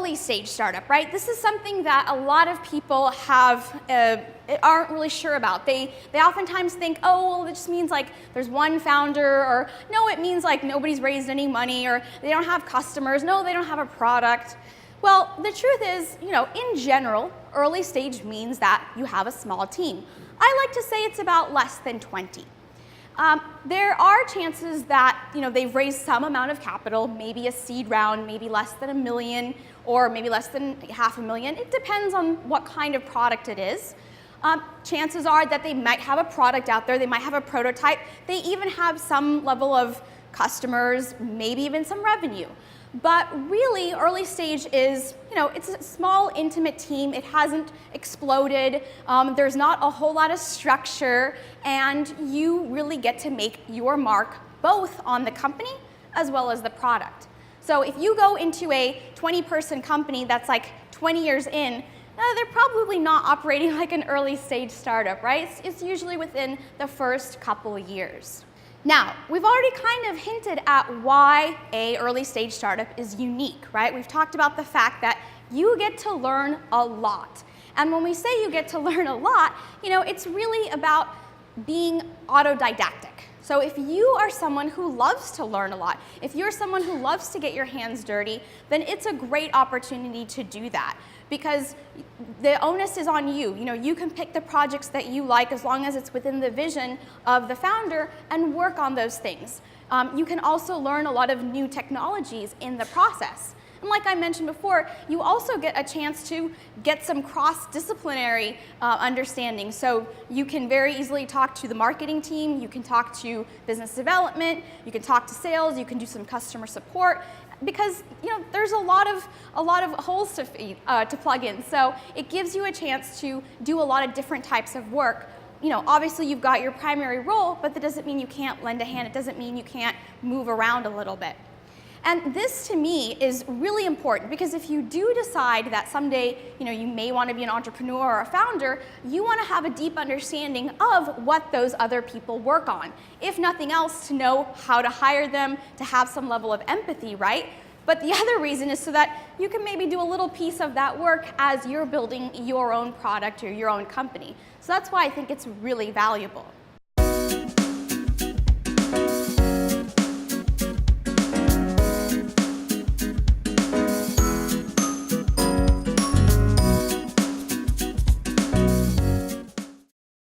early stage startup, right? This is something that a lot of people aren't really sure about. They oftentimes think, oh, well, it just means like there's one founder, or no, it means like nobody's raised any money, or they don't have customers, no, they don't have a product. Well, the truth is, in general, early stage means that you have a small team. I like to say it's about less than 20. There are chances that they've raised some amount of capital, maybe a seed round, maybe less than $1 million, or maybe less than $500,000. It depends on what kind of product it is. Chances are that they might have a product out there, they might have a prototype, they even have some level of customers, maybe even some revenue. But really, early stage is, it's a small, intimate team. It hasn't exploded. There's not a whole lot of structure, and you really get to make your mark both on the company as well as the product. So if you go into a 20-person company that's like 20 years in, they're probably not operating like an early stage startup, right? It's usually within the first couple of years. Now, we've already kind of hinted at why an early stage startup is unique, right? We've talked about the fact that you get to learn a lot. And when we say you get to learn a lot, it's really about being autodidactic. So if you are someone who loves to learn a lot, if you're someone who loves to get your hands dirty, then it's a great opportunity to do that, because the onus is on you. You can pick the projects that you like as long as it's within the vision of the founder and work on those things. You can also learn a lot of new technologies in the process. And like I mentioned before, you also get a chance to get some cross-disciplinary understanding. So you can very easily talk to the marketing team, you can talk to business development, you can talk to sales, you can do some customer support, because there's a lot of holes to plug in. So it gives you a chance to do a lot of different types of work. Obviously you've got your primary role, but that doesn't mean you can't lend a hand. It doesn't mean you can't move around a little bit. And this, to me, is really important, because if you do decide that someday you may want to be an entrepreneur or a founder, you want to have a deep understanding of what those other people work on. If nothing else, to know how to hire them, to have some level of empathy, right? But the other reason is so that you can maybe do a little piece of that work as you're building your own product or your own company. So that's why I think it's really valuable.